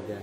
aja.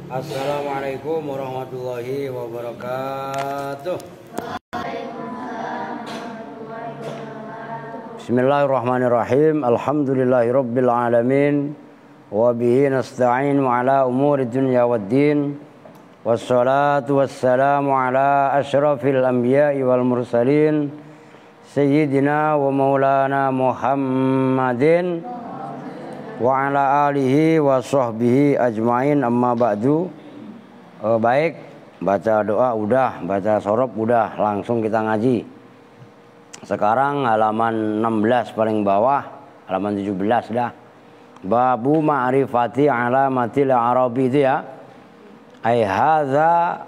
Assalamualaikum warahmatullahi wabarakatuh. Bismillahirrahmanirrahim. Alhamdulillahirabbil alamin. Wa bihi nasta'in ala umuri dunya waddin. Wassalatu wassalamu ala asyrafil anbiya'i wal mursalin sayyidina wa maulana Muhammadin wa ala alihi wa sahbihi ajmain, amma ba'du. Baik, baca doa udah, baca sorob udah, langsung kita ngaji. Sekarang halaman 16 paling bawah, halaman 17 dah. Babu ma'rifati alamatil arabi itu ya. Ai hadza,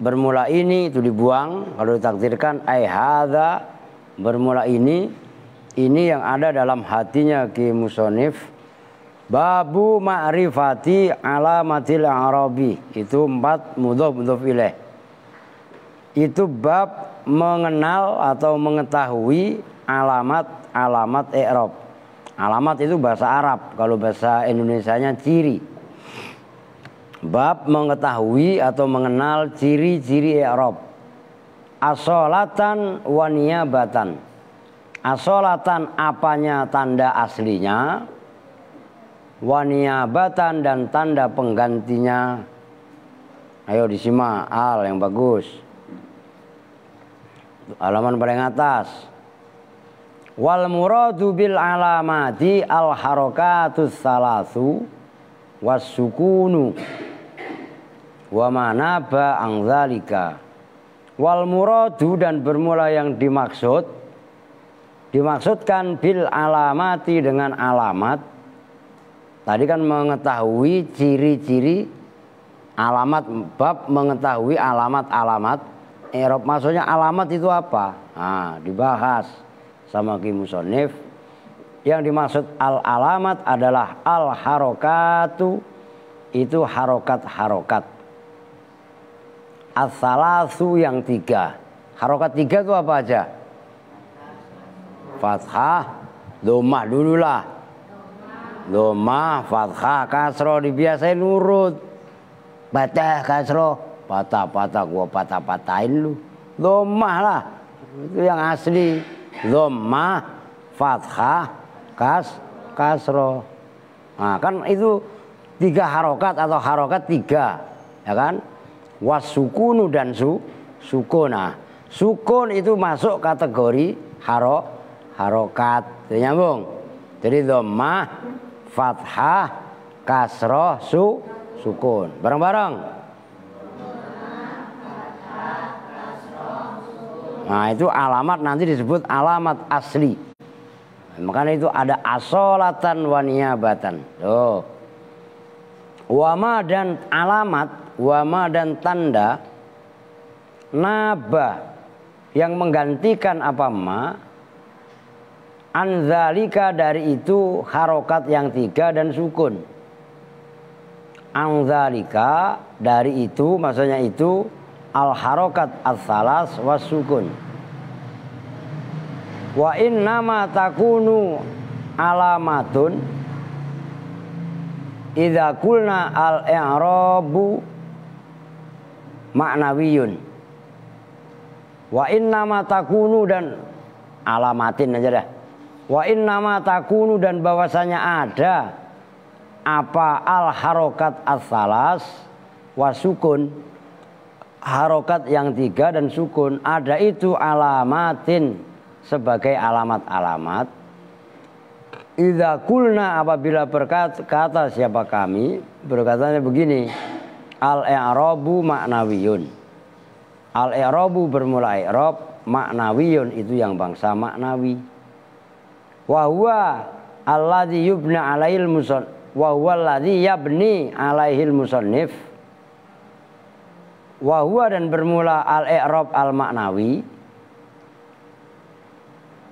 bermula ini itu dibuang, kalau ditakdirkan ai hadza, bermula ini yang ada dalam hatinya Ki Musonif. Babu ma'rifati alamatil arabi, itu 4 mudhof ilaih. Itu bab mengenal atau mengetahui alamat i'rab. Alamat itu bahasa Arab, kalau bahasa Indonesianya ciri. Bab mengetahui atau mengenal ciri-ciri i'rab. Asolatan wa niyabatan. Asolatan apanya tanda aslinya, waniyabatan dan tanda penggantinya. Ayo disimak al yang bagus, halaman paling atas. Wal muradu bil alamati al harakatus salasu was sukunu wa manaba an dzalika. Wal muradu, dan bermula yang dimaksudkan bil alamati dengan alamat. Tadi kan mengetahui ciri-ciri alamat, bab mengetahui alamat-alamat i'rab. Maksudnya alamat itu apa? Nah, dibahas sama Ki Musonif. Yang dimaksud al-alamat adalah al-harokatu, itu harokat-harokat. As-salasu yang 3. Harokat 3 itu apa aja? Fathah, dhammah dululah. Dhammah, fathah, kasroh, dibiasain nurut. Patah, kasroh, patah, gua patah-patahin lu. Dhammah lah, itu yang asli. dhammah, fathah, kasroh. Nah, kan itu 3 harokat atau harokat 3, ya kan? Wasukunu dan sukun. Nah, sukun itu masuk kategori harokat. Nyambung. Jadi dhammah, fathah, kasroh, sukun. Bareng-bareng. Nah, itu alamat nanti disebut alamat asli. Makanya itu ada asolatan wa niyabatan. Tuh. Wama dan alamat, wama dan tanda naba yang menggantikan apa ma anzalika dari itu harokat yang 3 dan sukun. Anzalika dari itu maksudnya itu al harokat as-salas was sukun. Wa innama takunu alamatun idza qulna al-i'rabu ma'nawiyun. Wa innama takunu dan alamatin aja dah. Wa innama takunu dan bahwasanya ada apa al-harokat as-salas wa sukun, harokat yang 3 dan sukun, ada itu alamatin sebagai alamat-alamat. Idza qulna apabila berkata siapa kami, berkatanya begini, al-i'rabu ma'nawiyun. Al-i'rabu bermula i'rab, ma'nawiyun itu yang bangsa maknawi. Wa huwa alladzi yubna 'alaihil musannif, wa huwa alladzi yabni 'alaihil musannif. Wa huwa dan bermula al-i'rab al-ma'nawi.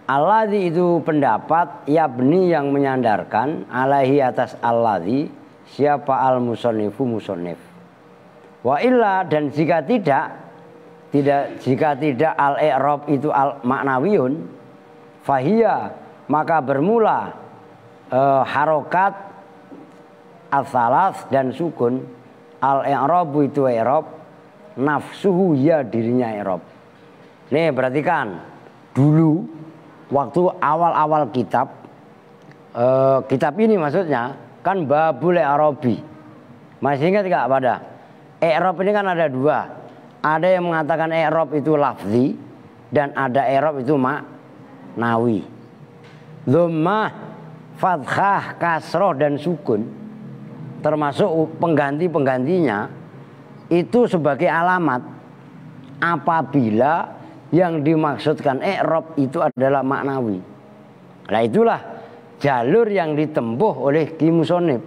Alladzi itu pendapat, yabni yang menyandarkan, alaihi atas alladzi, siapa al-musannifu musannif. Wa illa dan jika tidak al-i'rab itu al-ma'nawiyun, fahiyya maka bermula harokat as-salas dan sukun, al-i'rabu itu i'rab, nafsuhu ya dirinya i'rab. Nih perhatikan dulu. Waktu awal-awal kitab ini maksudnya kan babul i'rabi. Masih ingat gak pada? I'rab ini kan ada 2. Ada yang mengatakan i'rab itu lafzi dan ada i'rab itu ma'nawi. Dhammah, fathah, kasroh dan sukun termasuk pengganti-penggantinya itu sebagai alamat apabila yang dimaksudkan i'rab itu adalah maknawi. Nah itulah jalur yang ditempuh oleh Ki Musonib.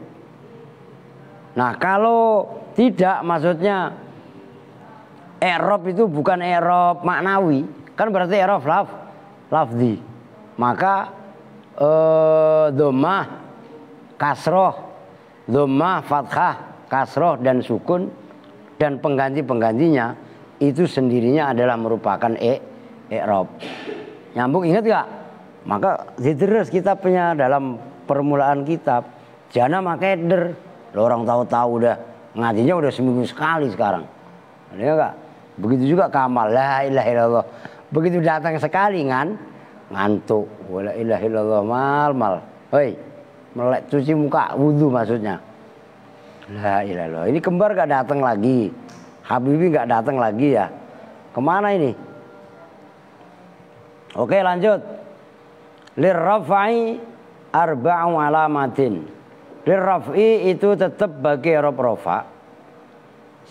Nah kalau tidak maksudnya i'rab itu bukan i'rab maknawi, kan berarti i'rab lafzi. Maka dhammah, kasroh, dhammah, fathah, kasroh dan sukun dan pengganti-penggantinya itu sendirinya adalah merupakan i'rab. Nyambung, ingat gak? Maka diterus kitabnya dalam permulaan kitab jana makeder. Lo orang tahu-tahu udah ngajinya udah seminggu sekali sekarang. Ada gak? Begitu juga Kamal, la ilaha illallah. Begitu datang sekali ngantuk. La ilaha illallah mal. Hei, melek cuci muka wudu maksudnya. La ilaha illallah. Ini kembar gak datang lagi. Habibie nggak datang lagi ya. Kemana ini? Oke lanjut. Lirraf'i arba'u alamatin. Lirraf'i itu tetap bagi i'rab rafa.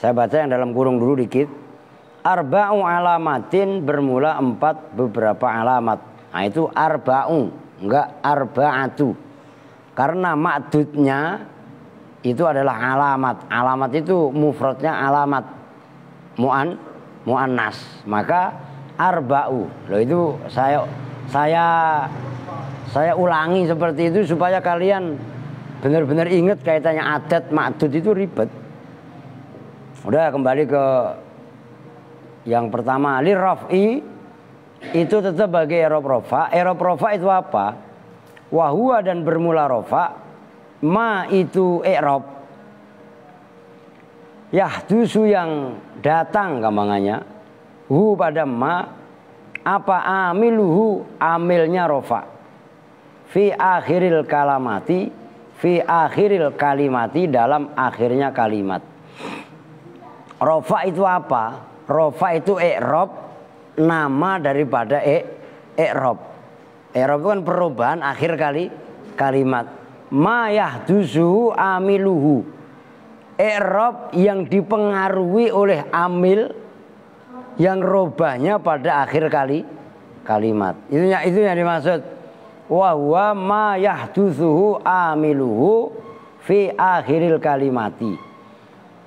Saya baca yang dalam kurung dulu dikit. Arba'u alamatin bermula 4 beberapa alamat. Nah itu arba'u, enggak arba'atu. Karena ma'dudnya itu adalah alamat. Alamat itu mufradnya alamat. Mu'annas, maka arba'u. Loh itu saya ulangi seperti itu supaya kalian benar-benar ingat kaitannya adat ma'dud itu ribet. Udah kembali ke yang pertama, lirraf'i itu tetap bagi i'rab rafa. I'rab rafa itu apa? Wa huwa dan bermula rafa, ma itu i'rab yahdusu yang datang gampangannya hu pada ma Apa amiluhu? Amilnya rofa. Fi akhiril kalamati, fi akhiril kalimati, dalam akhirnya kalimat. Rofa itu apa? Rofa itu i'rab, nama daripada i'rab. I'rab itu kan perubahan akhir kalimat. Ma yahdusuhu amiluhu. I'rab yang dipengaruhi oleh amil yang robahnya pada akhir kalimat. Itu yang dimaksud. Wa huwa ma yahdutsuhu amiluhu fi akhiril kalimati.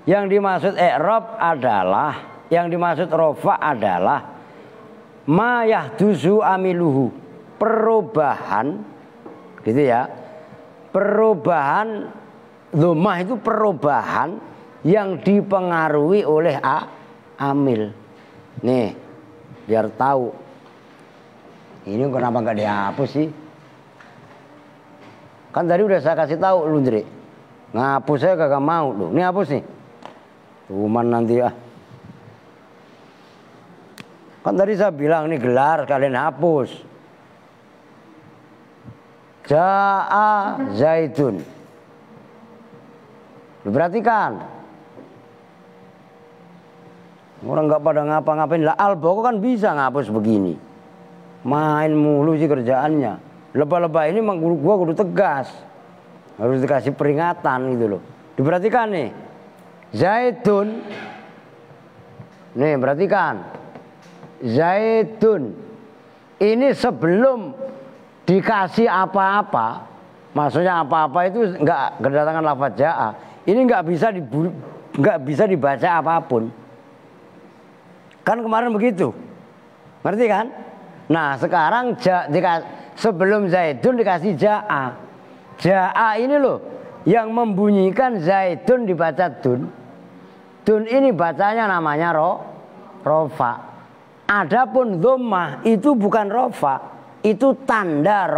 Yang dimaksud i'rab adalah, yang dimaksud rofa adalah ma yahdutsu amiluhu, perubahan, gitu ya. Perubahan dhammah itu perubahan yang dipengaruhi oleh amil. Nih, biar tahu. Ini kenapa nggak dihapus sih? Kan tadi udah saya kasih tahu lu, Ndri. Ngapus saya kagak mau lu. Ini hapus nih. Cuman nanti ya. Kan tadi saya bilang ini gelar, kalian hapus. Ja'a Zaidun. Lu perhatikan. Orang nggak pada ngapa-ngapain lah. Al-Boko kan bisa ngapus begini. Main mulu sih kerjaannya. Lebah-lebah ini emang gua kudu tegas. Harus dikasih peringatan gitu loh. Diperhatikan nih. Zaitun. Nih perhatikan. Zaitun. Ini sebelum dikasih apa-apa. Maksudnya apa-apa itu nggak kedatangan lafaz ja'a. Ini nggak bisa dibaca apapun. Kan kemarin begitu, ngerti kan? Nah sekarang sebelum Zaidun dikasih ja'a. Ja'a ini loh yang membunyikan Zaidun dibaca dun. Dun ini bacanya namanya rofa. Adapun dhammah itu bukan rofa, itu tanda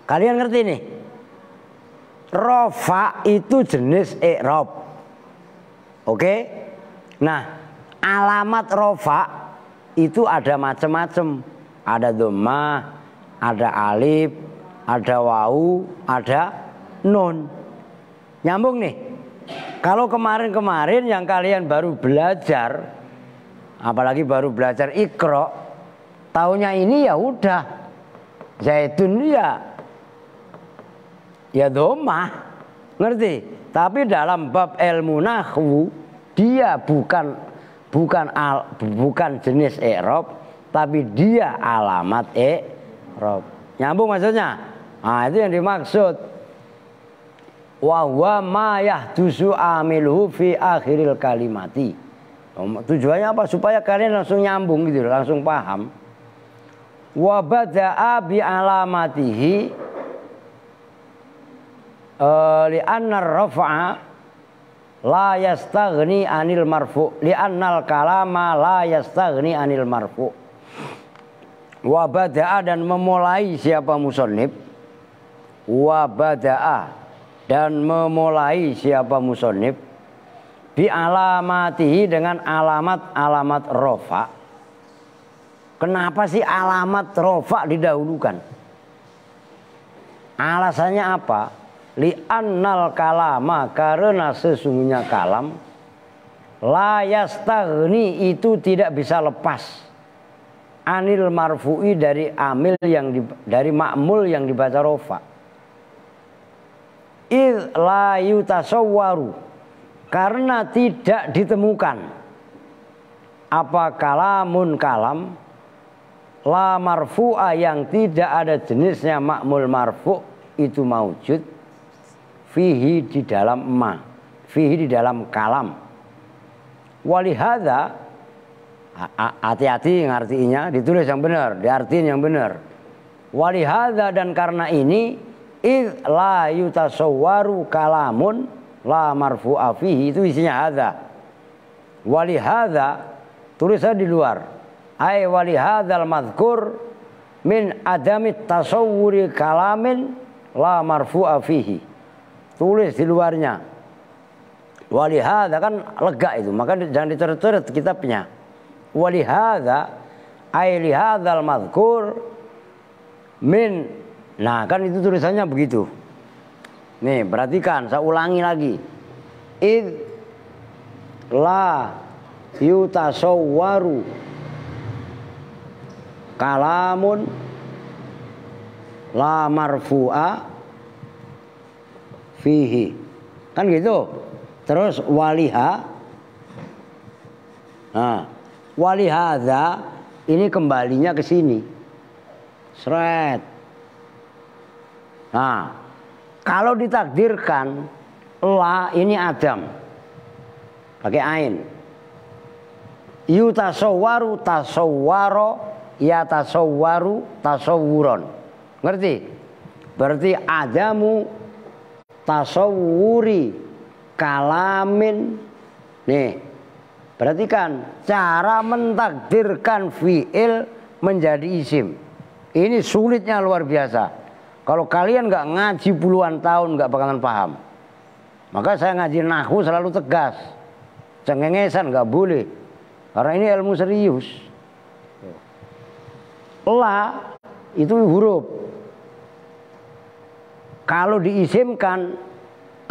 Kalian ngerti nih? Rofa itu jenis i'rab. Oke? Nah, alamat rofa itu ada macam-macam. Ada dhammah, ada alif, ada wawu, ada nun. Nyambung nih. Kalau kemarin-kemarin yang kalian baru belajar, apalagi baru belajar Iqra, taunya ini ya udah Zaidun ya dhammah. Ngerti? Tapi dalam bab ilmu nahwu dia bukan jenis i'rab, tapi dia alamat i'rab. Nyambung maksudnya? Nah, itu yang dimaksud. Wa huwa ma yahdusu amiluhu fi akhiril kalimati. Tujuannya apa? Supaya kalian langsung nyambung gitu, langsung paham. Wa bada'a bi alamatihi li'anna ar-raf'a la yastaghni anil marfu, li'annal kalama la yastaghni anil marfu. Wa bada'a, dan memulai siapa musannif. Wa bada'a, dan memulai siapa musannif bi alamatihi, dengan alamat-alamat rofa. Kenapa sih alamat rofa didahulukan? Alasannya apa? Li'annal kalama, karena sesungguhnya kalam la yastaghni, itu tidak bisa lepas anil marfu'i, dari amil dari ma'mul yang dibaca rofa. Idh la yutasawwaru, karena tidak ditemukan apa kalamun kalam la marfu'a, yang tidak ada jenisnya ma'mul marfu' itu maujud fihi, di dalam fihi, di dalam kalam. Walihada, hati-hati ngartinya, ditulis yang benar, diartiin yang benar. Walihada, dan karena ini, id la yutasawwaru kalamun la marfu'a fihi, itu isinya hadza. Walihada, tulisnya di luar. Ai walihadzal madhkur min adami tasawwuri kalamin la marfu'a fihi. Tulis di luarnya. Walihadza, kan lega itu, maka jangan dicoret-coret kitabnya. Walihadza, ai li hadzal madhkur min. Nah, kan itu tulisannya begitu. Nih, perhatikan, saya ulangi lagi. Id la yutasawwaru kalamun la marfu'a fihi. Kan gitu. Terus waliha. Nah, walihadza ini kembalinya ke sini. Sret. Nah, kalau ditakdirkan la ini Adam. Pakai ain. Yutasawwaru tasawwaro ya tasawwaru tasawwuron. Ngerti? Berarti adamu tasawwuri kalamin. Nih, perhatikan cara mentakdirkan fi'il menjadi isim. Ini sulitnya luar biasa. Kalau kalian nggak ngaji puluhan tahun nggak bakalan paham. Maka saya ngaji nahwu selalu tegas. Cengengesan nggak boleh. Karena ini ilmu serius. La itu huruf. Kalau diisimkan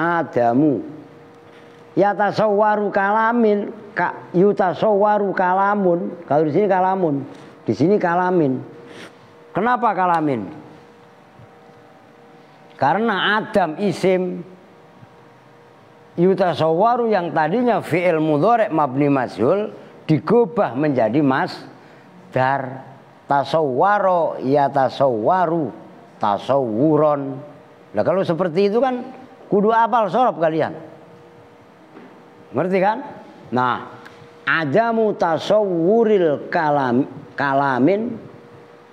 adamu. Yatasawwaru kalamin, yutasawwaru kalamun. Kalau di sini kalamun, di sini kalamin. Kenapa kalamin? Karena Adam isim, yutasawwaru yang tadinya fi'il mudhari' mabni majhul digubah menjadi masdar. Tasawwaro yatasawwaru tasawwuron. Nah, kalau seperti itu kan kudu apal sorof kalian. Ngerti kan? Nah, adamu tasawwuril kalamin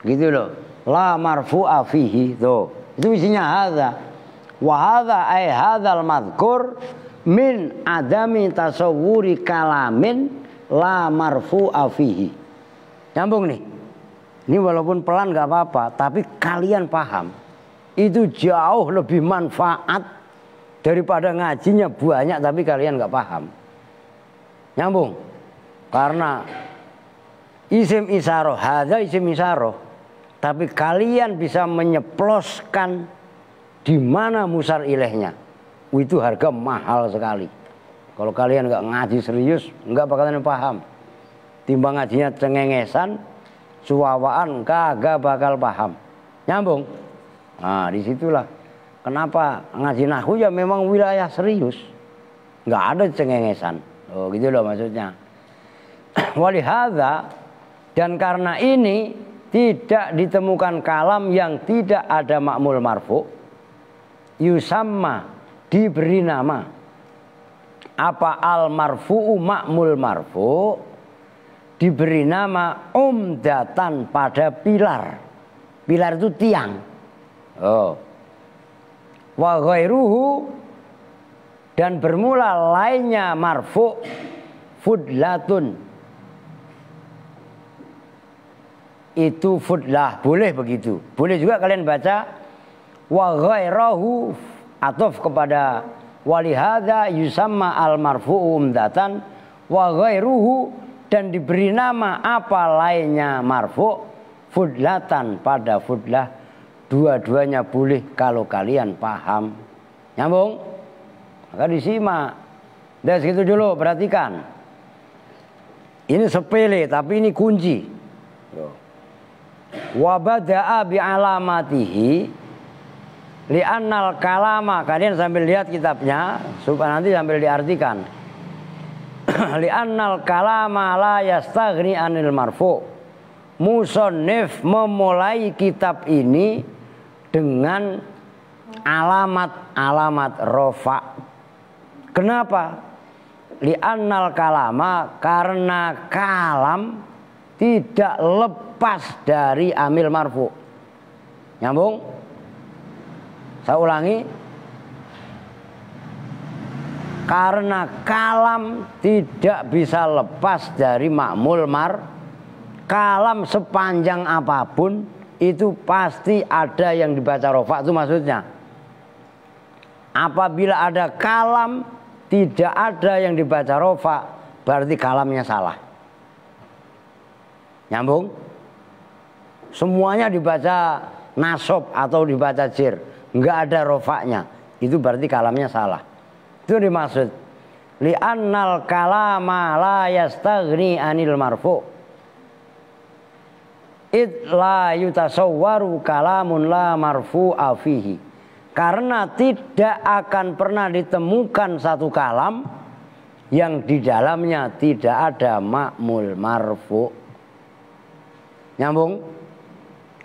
gitu loh. La marfu'a fihi tuh. Itu isinya hadza. Wa hadza ay hadzal madhkur min adami tasawwuri kalamin la marfu'a fihi. Nyambung nih. Ini walaupun pelan gak apa-apa, tapi kalian paham. Itu jauh lebih manfaat daripada ngajinya banyak tapi kalian gak paham. Nyambung. Karena isim isyarah, hadza isim isyarah, tapi kalian bisa menyeploskan di mana musar ilaihnya. Itu harga mahal sekali. Kalau kalian gak ngaji serius, gak bakalan paham. Timbang ngajinya cengengesan, suwawaan kagak bakal paham. Nyambung. Nah, disitulah kenapa ngaji nahwu ya memang wilayah serius. Nggak ada cengengesan. Oh, gitu loh maksudnya. Walihadza, dan karena ini tidak ditemukan kalam yang tidak ada ma'mul marfu. Yusamma, diberi nama. Apa al marfu'u ma'mul marfu? Diberi nama umdatan pada pilar. Pilar itu tiang. Oh. Wa ghairuhu, dan bermula lainnya marfu fudlatun. Itu fudlah, boleh begitu. Boleh juga kalian baca wa ghairahu, ataf kepada walihadza yusamma al marfu'u umdatan wa ghairuhu, dan diberi nama apa lainnya marfu fudlatan pada fudlah. Dua-duanya boleh kalau kalian paham. Nyambung? Maka disimak. Dan segitu dulu, perhatikan. Ini sepele tapi ini kunci. Wa bada'a bi alamatihi li'annal kalama. Kalian sambil lihat kitabnya supaya nanti sambil diartikan. Li'annal kalama la yastaghni anil marfu. Musannif memulai kitab ini dengan alamat-alamat rofa. Kenapa? Li'annal kalama, karena kalam tidak lepas dari amil marfu. Nyambung? Saya ulangi. Karena kalam tidak bisa lepas dari ma'mul mar. Kalam sepanjang apapun itu pasti ada yang dibaca rofa, itu maksudnya. Apabila ada kalam tidak ada yang dibaca rofa, berarti kalamnya salah. Nyambung? semuanya dibaca nasab atau dibaca jir, nggak ada rofaknya, itu berarti kalamnya salah. Itu dimaksud li'annal kalama la yastaghni anil marfu id la yutasawwaru kalamun la marfu'a fihi, karena tidak akan pernah ditemukan satu kalam yang di dalamnya tidak ada ma'mul marfu. Nyambung?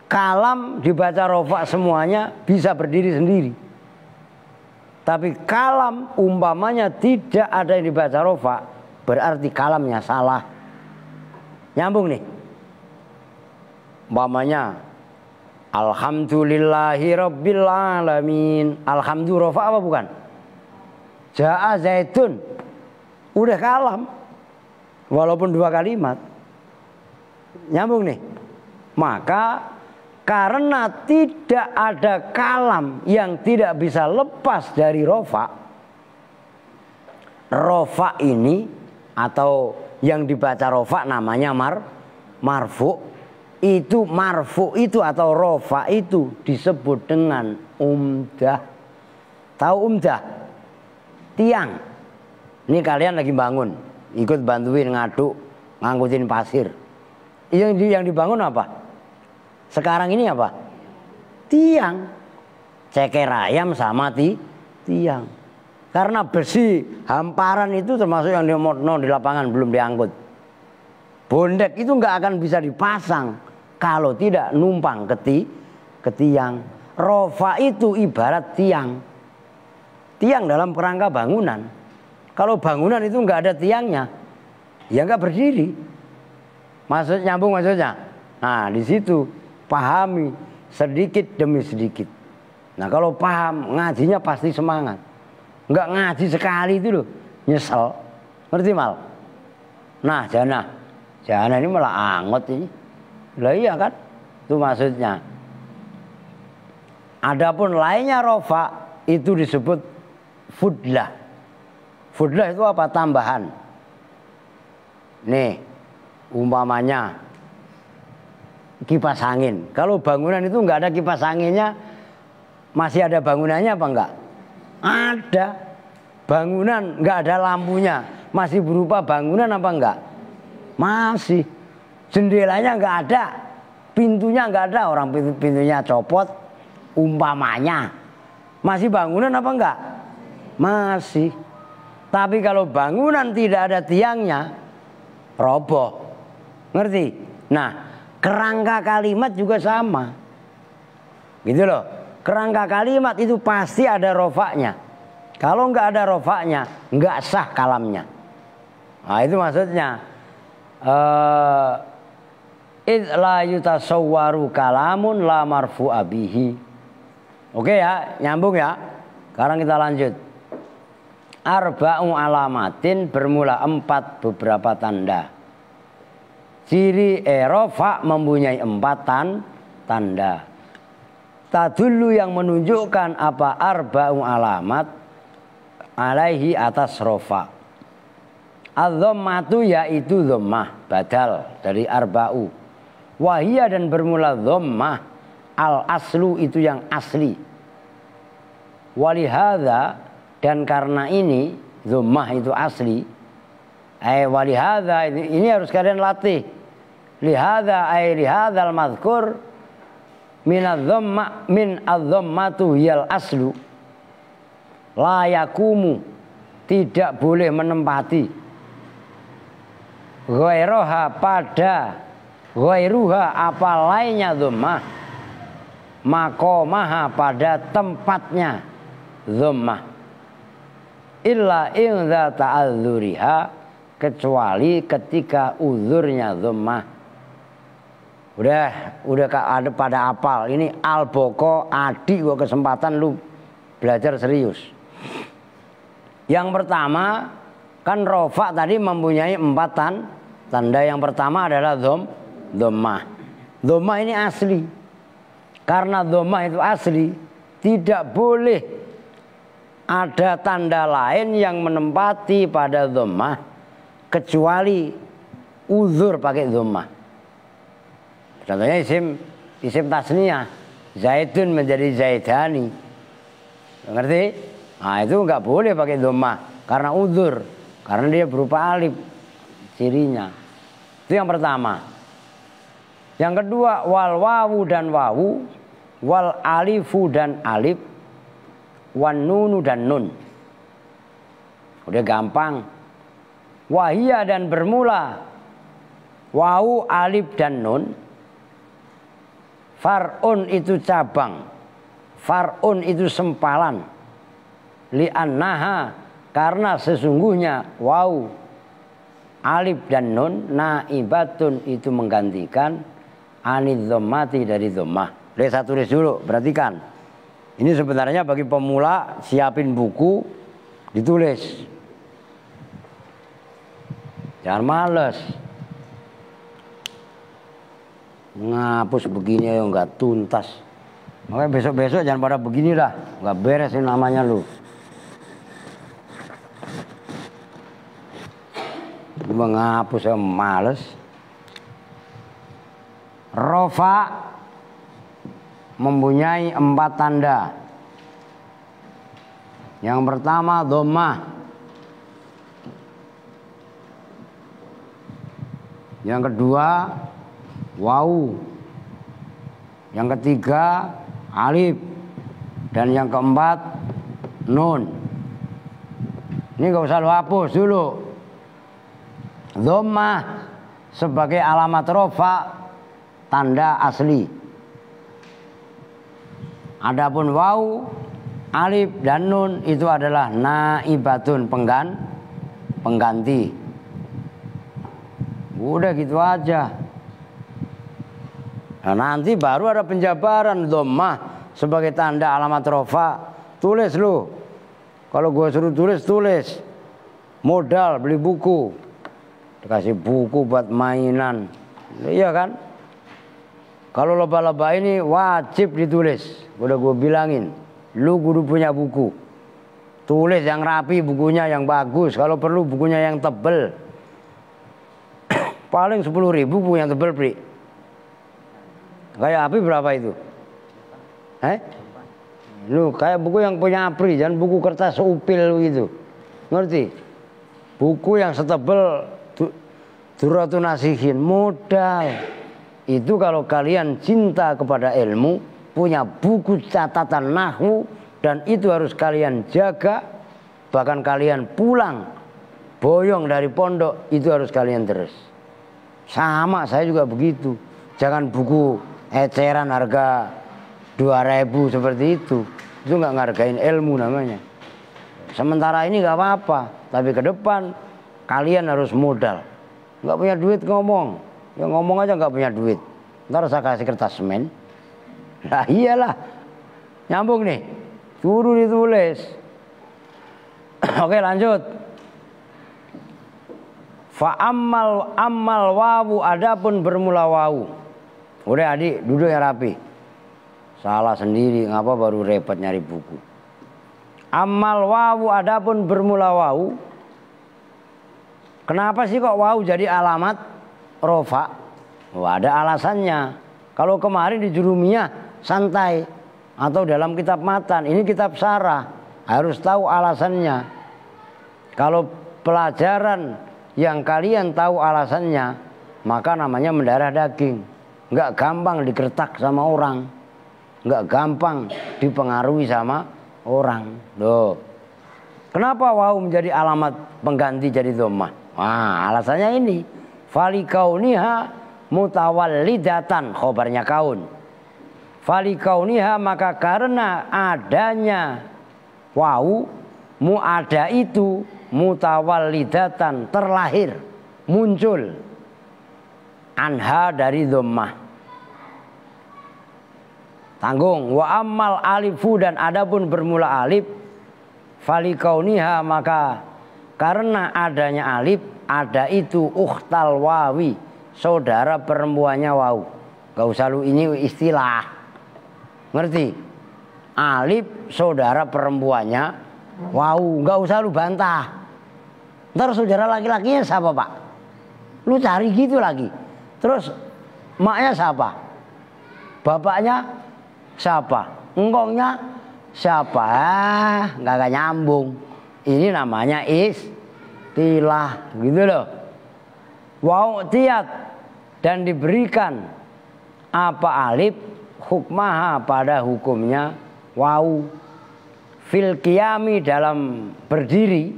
Kalam dibaca rofa semuanya bisa berdiri sendiri. Tapi kalam umpamanya tidak ada yang dibaca rofa, berarti kalamnya salah. Nyambung nih. Umpamanya alhamdulillahi rabbil alamin. Alhamdulillah rofa apa bukan? Ja'a zaitun. Udah kalam. Walaupun dua kalimat. Nyambung nih. Maka karena tidak ada kalam yang tidak bisa lepas dari rofa, rofa ini atau yang dibaca rofa namanya marfu. Itu marfu itu atau rofa itu disebut dengan umdah. Tahu umdah? Tiang. Ini kalian lagi bangun, ikut bantuin ngaduk, ngangkutin pasir. Yang dibangun apa? Sekarang ini apa? Tiang. Ceker ayam sama tiang. Karena besi hamparan itu termasuk yang di lapangan belum diangkut. Bondek itu nggak akan bisa dipasang kalau tidak numpang ke tiang. Rofa itu ibarat tiang. Tiang dalam kerangka bangunan. Kalau bangunan itu nggak ada tiangnya, ya nggak berdiri. Nyambung maksudnya? Nah di situ pahami sedikit demi sedikit. Nah kalau paham ngajinya pasti semangat. Nggak ngaji sekali itu loh nyesel. Ngerti mal? Nah jana ini malah angot ini. Lah iya kan? Itu maksudnya. Adapun lainnya rofa itu disebut fudlah. Fudlah itu apa? Tambahan. Nih umpamanya kipas angin. Kalau bangunan itu nggak ada kipas anginnya, masih ada bangunannya apa enggak? Ada. Bangunan nggak ada lampunya, masih berupa bangunan apa enggak? Masih. Jendelanya nggak ada, pintunya nggak ada, orang pintunya copot. Umpamanya masih bangunan apa enggak? Masih. Tapi kalau bangunan tidak ada tiangnya, roboh. Ngerti? Nah, kerangka kalimat juga sama. Gitu loh. Kerangka kalimat itu pasti ada rofaknya. Kalau nggak ada rofaknya, nggak sah kalamnya. Nah itu maksudnya. Id la yutasawwaru kalamun la marfu'a bihi. Oke ya, nyambung ya. Sekarang kita lanjut. Arba'u alamatin bermula 4 beberapa tanda. Ciri rofa mempunyai 4 tanda. Tadullu yang menunjukkan apa arba'u alamat alaihi atas rofa. Az-dhammatu yaitu dhammah, badal dari arba'u. Wahia dan bermula dhammah, al-aslu itu yang asli. Walihada dan karena ini dhammah itu asli. Walihada ini harus kalian latih. Lihada lihadzal madhkur min adh-dhammatu hiyal aslu. La yakumu tidak boleh menempati ghairuha pada ghairuha apa lainnya dhammah maqamaha pada tempatnya dhammah illa in dza ta'adzuriha kecuali ketika uzurnya dhammah. Udah ada pada apal ini alboko adik gua kesempatan lu belajar serius. Yang pertama kan rofa tadi mempunyai 4 tanda. Yang pertama adalah dhammah. Dhammah ini asli. Karena dhammah itu asli, tidak boleh ada tanda lain yang menempati pada dhammah kecuali uzur pakai dhammah. Contohnya isim isim tasniyah. Zaidun menjadi zaidani. Ngerti? Nah itu nggak boleh pakai dhammah karena udzur, karena dia berupa alif cirinya. Itu yang pertama. Yang kedua, wal wawu dan wawu, wal alifu dan alif, wan nunu dan nun. Udah gampang. Wahia dan bermula wawu, alif dan nun. Far'un itu cabang, far'un itu sempalan. Li'annaha karena sesungguhnya wawu, alif dan nun naibatun itu menggantikan anid dhammati dari dhammah. Saya tulis dulu, perhatikan. Ini sebenarnya bagi pemula, siapin buku, ditulis. Jangan males. Ngapus begini ayo nggak tuntas. Makanya besok-besok jangan pada beginilah, nggak beres ini namanya lu. Menghapus saya males. Rofa mempunyai 4 tanda. Yang pertama dhammah. Yang kedua wawu. Yang ketiga alif. Dan yang keempat nun. Ini gak usah lu hapus dulu. Dhammah sebagai alamat rofa, tanda asli. Adapun wawu, alif dan nun itu adalah naibatun, pengganti. Udah gitu aja. Nah, nanti baru ada penjabaran dhammah sebagai tanda alamat rofa. Tulis lu. Kalau gue suruh tulis. Modal beli buku. Dikasih buku buat mainan. Iya kan? Kalau lomba-lomba ini wajib ditulis. Udah gue bilangin. Lu kudu punya buku. Tulis yang rapi, bukunya yang bagus. Kalau perlu bukunya yang tebel. Paling 10.000 buku yang tebel, Pri. Kayak Api berapa itu? Lu kayak buku yang punya Apri, jangan buku kertas upil gitu. Ngerti? Buku yang setebel Duratun Nasihin, modal. Itu kalau kalian cinta kepada ilmu, punya buku catatan nahwu, dan itu harus kalian jaga. Bahkan kalian pulang boyong dari pondok, itu harus kalian terus. Sama saya juga begitu. Jangan buku eceran harga 2.000 seperti itu. Itu nggak ngargain ilmu namanya. Sementara ini nggak apa-apa, tapi ke depan kalian harus modal. Nggak punya duit ngomong, ya ngomong aja nggak punya duit. Ntar saya kasih kertas semen. Nah iyalah, nyambung nih, suruh ditulis. Oke lanjut. Fa ammal wawu, adapun bermula wawu. Udah adik duduk yang rapi. Salah sendiri, ngapa baru repot nyari buku. Ammal wawu, adapun bermula wawu. Kenapa sih kok wawu jadi alamat rofa? Wah, ada alasannya. Kalau kemarin di Jurumiyah santai, atau dalam kitab matan, ini kitab sarah, harus tahu alasannya. Kalau pelajaran yang kalian tahu alasannya, maka namanya mendarah daging. Nggak gampang digertak sama orang, nggak gampang dipengaruhi sama orang. Loh, kenapa wawu menjadi alamat pengganti jadi dhammah? Wah, alasannya ini. Falikauniha mutawallidatan, khobarnya kaun. Falikauniha, maka karena adanya wawu, muada itu mutawallidatan, terlahir, muncul, anha dari dhammah. Tanggung. Wa ammal alifu, dan adapun bermula alif, falikauniha, maka karena adanya alif, ada itu ukhtal wawi, saudara perempuannya wawu. Gak usah lu ini istilah, ngerti? Alif saudara perempuannya wawu, gak usah lu bantah. Ntar saudara laki-lakinya siapa pak? Lu cari gitu lagi. Terus maknya siapa? Bapaknya siapa? Engkongnya siapa? Nggak akan nyambung. Ini namanya istilah, gitu loh. Wa tiat, dan diberikan apa alif hukmaha pada hukumnya wau fil qiyami dalam berdiri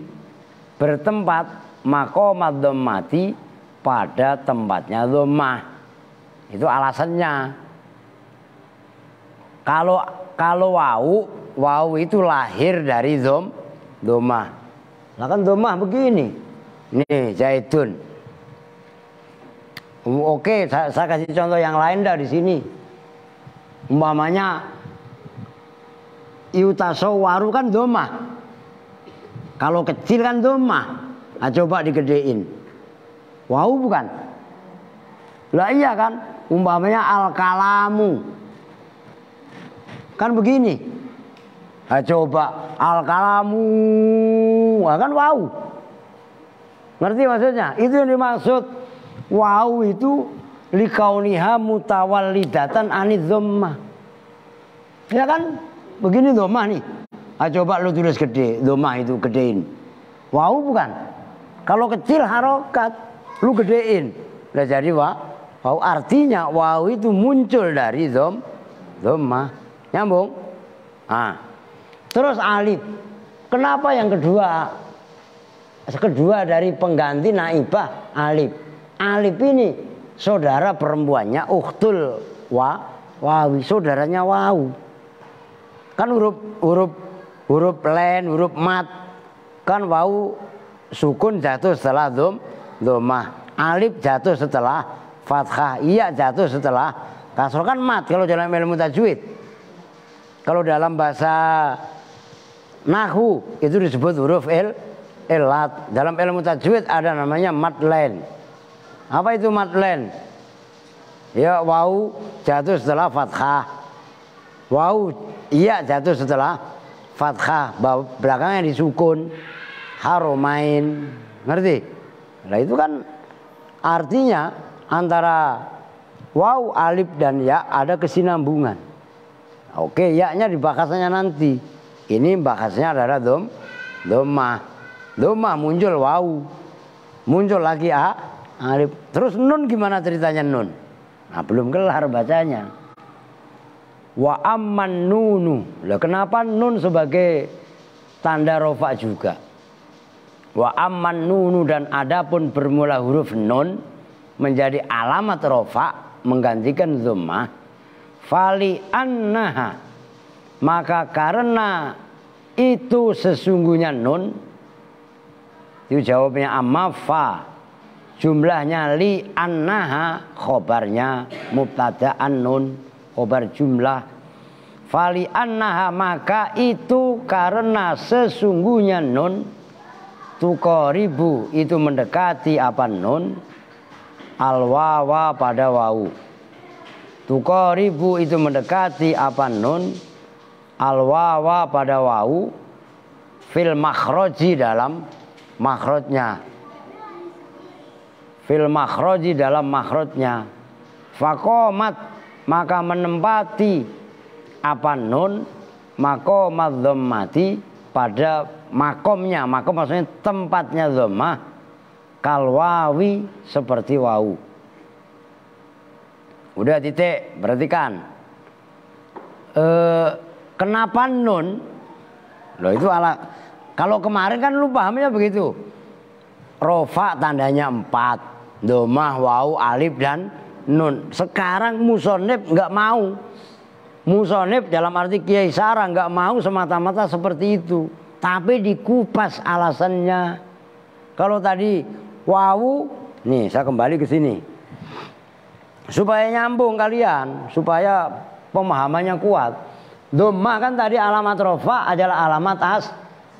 bertempat maqamat dhammati pada tempatnya dhammah. Itu alasannya. Kalau wau itu lahir dari dhammah. Lah kan dhammah begini. Nih zaitun. Oke, saya kasih contoh yang lain dah di sini. Umpamanya yutasawwaru kan dhammah. Kalau kecil kan dhammah. Nah, coba digedein. Wau bukan? Lah iya kan? Umpamanya al-kalamu. Kan begini. Nah, coba al-kalamu. Nah, kan wau. Ngerti maksudnya? Itu yang dimaksud. Wau itu likauniha mutawallidatan anid dhammah. Ya kan? Begini dhammah nih. Nah, coba lu tulis gede, dhammah itu gedein. Wau bukan? Kalau kecil harokat, lu gedein. Nah, jadi wau artinya wau itu muncul dari dhammah. Nyambung? Nah. Terus alif. Kenapa yang kedua? Kedua dari pengganti naibah alif. Alif ini saudara perempuannya ukhtul wawi, saudaranya wau. Kan huruf len, huruf mat. Kan wau sukun jatuh setelah dhammah. Alif jatuh setelah fathah, iya jatuh setelah kasroh. Kan mat kalau dalam ilmu tajwid. Kalau dalam bahasa nahwu itu disebut huruf illat. Dalam ilmu tajwid ada namanya mad len. Apa itu mad len? Ya, wau jatuh setelah fathah. Wau iya jatuh setelah fathah, belakangnya disukun. Haromain. Ngerti? Nah, itu kan artinya antara wau, alif dan ya ada kesinambungan. Oke, ya-nya dibahasanya nanti. Ini bahasanya adalah dhammah. Dhammah muncul wau. Muncul lagi alif. Terus nun gimana ceritanya nun? Nah, belum kelar bacanya. Wa amman nunu. Lah kenapa nun sebagai tanda rofa juga? Wa amman nunu, dan adapun bermula huruf nun menjadi alamat rofa menggantikan dhammah. Fali annaha, maka karena itu sesungguhnya nun. Itu jawabnya amma fa. Jumlahnya li annaha, khobarnya mubtada an-nun, khobar jumlah. Fali annaha, maka itu karena sesungguhnya nun. Tuqaribu, itu mendekati apa nun? Al-wawa pada wau. Tuqaribu itu mendekati apa nun? Al-wawa pada wau. Fil makhroji, dalam makhrajnya. Fil makhraji, dalam makhrajnya. Faqamat, maka menempati apa nun? Maqamat dhammati, pada makomnya. Makom maksudnya tempatnya dhammah. Kalwawi, seperti wau. Udah titik, perhatikan. Kenapa nun? Loh itu kalau kemarin kan lu pahamnya begitu. Rofa tandanya 4. Dhammah, wau, alif dan nun. Sekarang musonib nggak mau. Musonib dalam arti Kiai Sarah nggak mau semata-mata seperti itu. Tapi dikupas alasannya. Kalau tadi wau, nih saya kembali ke sini. Supaya nyambung kalian, supaya pemahamannya kuat. Dhammah kan tadi alamat rofa adalah alamat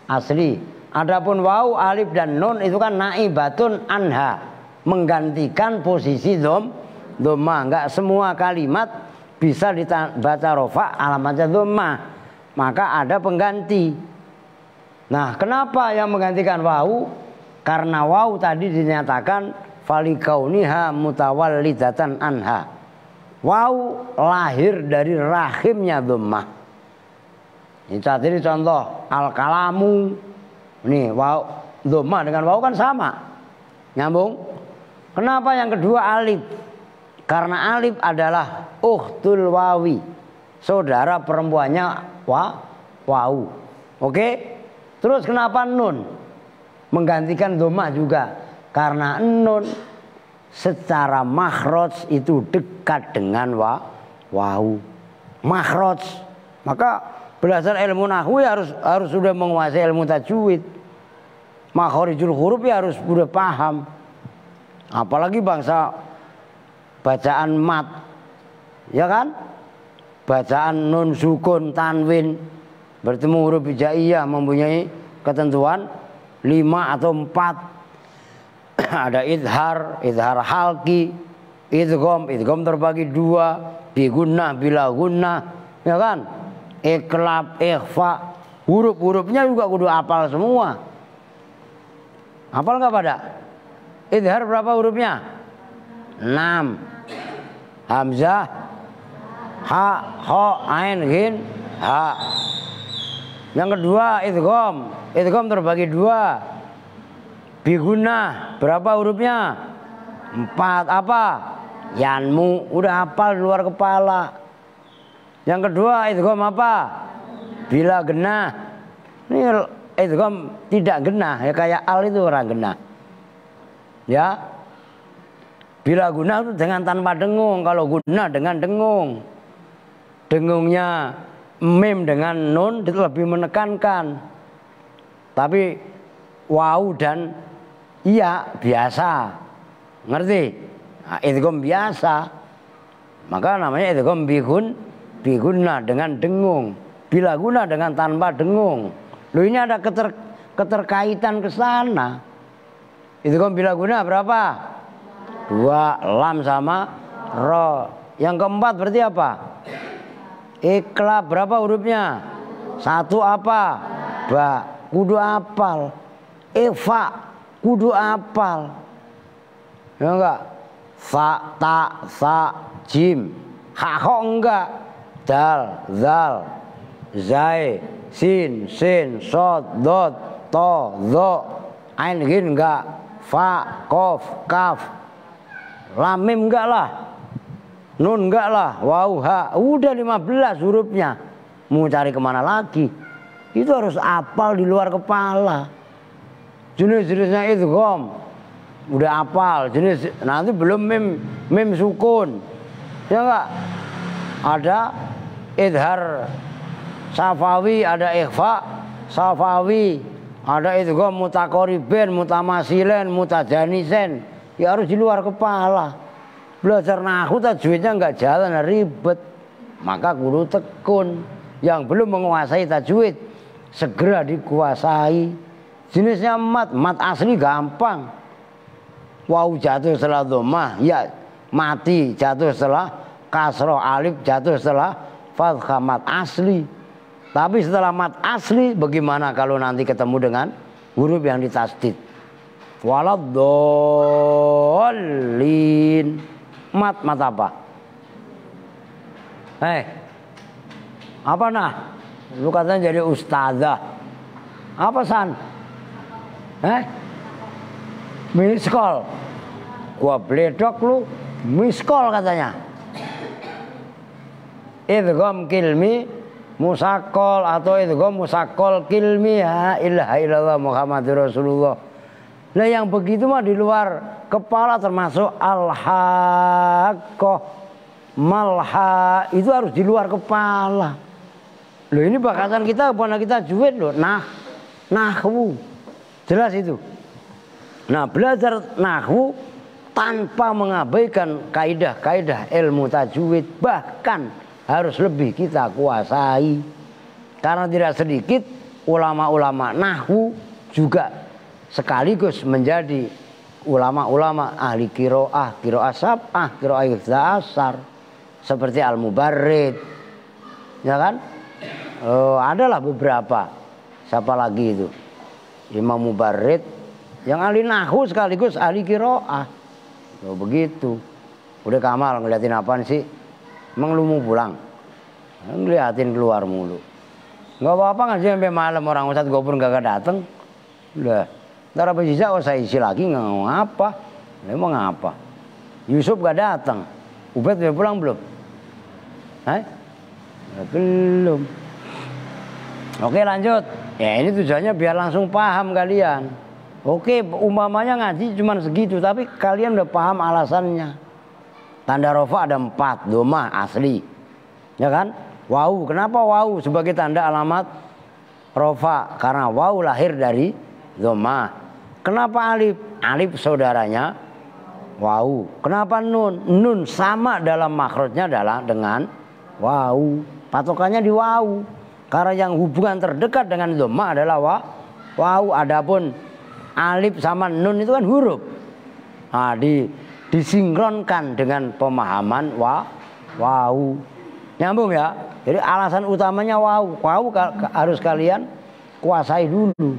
asli. Adapun wau, alif dan nun itu kan naibatun anha, menggantikan posisi dhammah. Enggak semua kalimat bisa dibaca rofa alamatnya dhammah. Maka ada pengganti. Nah, kenapa yang menggantikan wau? Karena wau tadi dinyatakan falikauniha mutawallidatan anha. Wau lahir dari rahimnya dhammah. Ini contoh al-kalamu. Nih wau dhammah dengan wau kan sama. Nyambung? Kenapa yang kedua alif? Karena alif adalah ukhtul wawi. Saudara perempuannya wau. Oke? Terus kenapa nun? Menggantikan dhammah juga. Karena nun secara makhraj itu dekat dengan wau. Makhraj. Maka belajar ilmu nahwu ya harus sudah menguasai ilmu tajwid. Makharijul huruf ya harus sudah paham. Apalagi bangsa bacaan mat. Ya kan? Bacaan nun sukun tanwin bertemu huruf hijaiyah mempunyai ketentuan 5 atau 4. Ada idhar halki, idgham terbagi 2, bi gunnah bila gunnah, ya kan? Iqlab, ikhfa, huruf-hurufnya juga kudu hafal semua. Hafal nggak pada? Idhar berapa hurufnya? 6. Hamzah, ha, ho, ain, ghin, ha. Yang kedua idgham terbagi 2. Biguna berapa hurufnya? 4. Apa? Yanmu, udah hafal di luar kepala. Yang kedua idgham apa? Bila genah. Ini idgham tidak genah ya, kayak al itu orang genah. Ya. Bila guna itu dengan tanpa dengung, kalau guna dengan dengung. Dengungnya mim dengan nun itu lebih menekankan. Tapi wau dan iya biasa, ngerti? Nah, idgham biasa, maka namanya idgham biguna dengan dengung, bila guna dengan tanpa dengung. Loh ini ada keterkaitan ke sana. Idgham bila guna berapa? 2, lam sama ro. Yang keempat berarti apa? Iqlab berapa hurufnya? 1 apa? Ba, kudu apal. Ifa kudu apal. Ya enggak? Fa, ta, sa, jim. Ha, kho enggak. Dal, zal, zai, sin, sod, dot, to, dho, ain, ghin enggak. Fa, kof, kaf. Lam, mim enggak lah. Nun enggak lah. Waw, ha. Udah 15 hurufnya. Mau cari kemana lagi? Itu harus apal di luar kepala. Jenis-jenisnya idgham udah apal, jenis nanti belum mim sukun. Ya enggak? Ada idhar safawi, ada ikhfa safawi, ada idgham mutaqaribin, mutamasilen, mutajanisen. Ya harus di luar kepala. Belajar nahwu tajwidnya enggak jalan, ribet. Maka kudu tekun. Yang belum menguasai tajwid segera dikuasai. Jenisnya mat asli gampang. Wau jatuh setelah dhammah, ya mati jatuh setelah kasroh, alif jatuh setelah fathah, mat asli. Tapi setelah mat asli bagaimana kalau nanti ketemu dengan huruf yang ditasdid? Waladdallin. Mat apa? Apa nah? Lu katanya jadi ustazah. Apa san? Miskol. Gua bledok lu, miskol katanya. Idgham kilmi musaqqal atau idgham musaqqal kilmi, ya ilaha illallah Muhammadur Rasulullah. Nah yang begitu mah di luar kepala, termasuk al-haqqah, malha, itu harus di luar kepala. Loh ini bakasan kita, bukan kita juwet loh. Nahwu. Jelas itu. Nah belajar nahwu tanpa mengabaikan kaidah-kaidah ilmu tajwid, bahkan harus lebih kita kuasai. Karena tidak sedikit ulama-ulama nahwu juga sekaligus menjadi ulama-ulama ahli qiraah sab'ah, qiraah hifdzah asar, seperti Al-Mubarrid. Ya kan? Adalah beberapa. Siapa lagi itu? Imam Mubarrid yang ahli nahwu sekaligus ahli qiraah. Begitu. Udah Kamal ngeliatin apaan sih? Emang lu mau pulang? Ngeliatin keluar mulu. Nggak apa-apa ngaji sampai malam, orang Ustadz Gopur nggak dateng. Udah, ntar apa sisa saya isi lagi nggak mau ngapa? Mau ngapa? Yusuf gak datang. Ubed udah pulang belum? Hah? Belum. Oke lanjut. Ya ini tujuannya biar langsung paham kalian. Oke, umpamanya ngaji cuma segitu, tapi kalian udah paham alasannya. Tanda rofa ada 4, domah asli, ya kan? Wau, kenapa wau sebagai tanda alamat rofa? Karena wau lahir dari domah. Kenapa alif? Alif saudaranya wau. Kenapa nun? Nun sama dalam makhrajnya adalah dengan wau. Patokannya di wau. Karena yang hubungan terdekat dengan domah adalah wau. Adapun alif sama nun itu kan huruf. Nah, disinkronkan dengan pemahaman wau. Nyambung ya? Jadi alasan utamanya wau. Wau harus kalian kuasai dulu.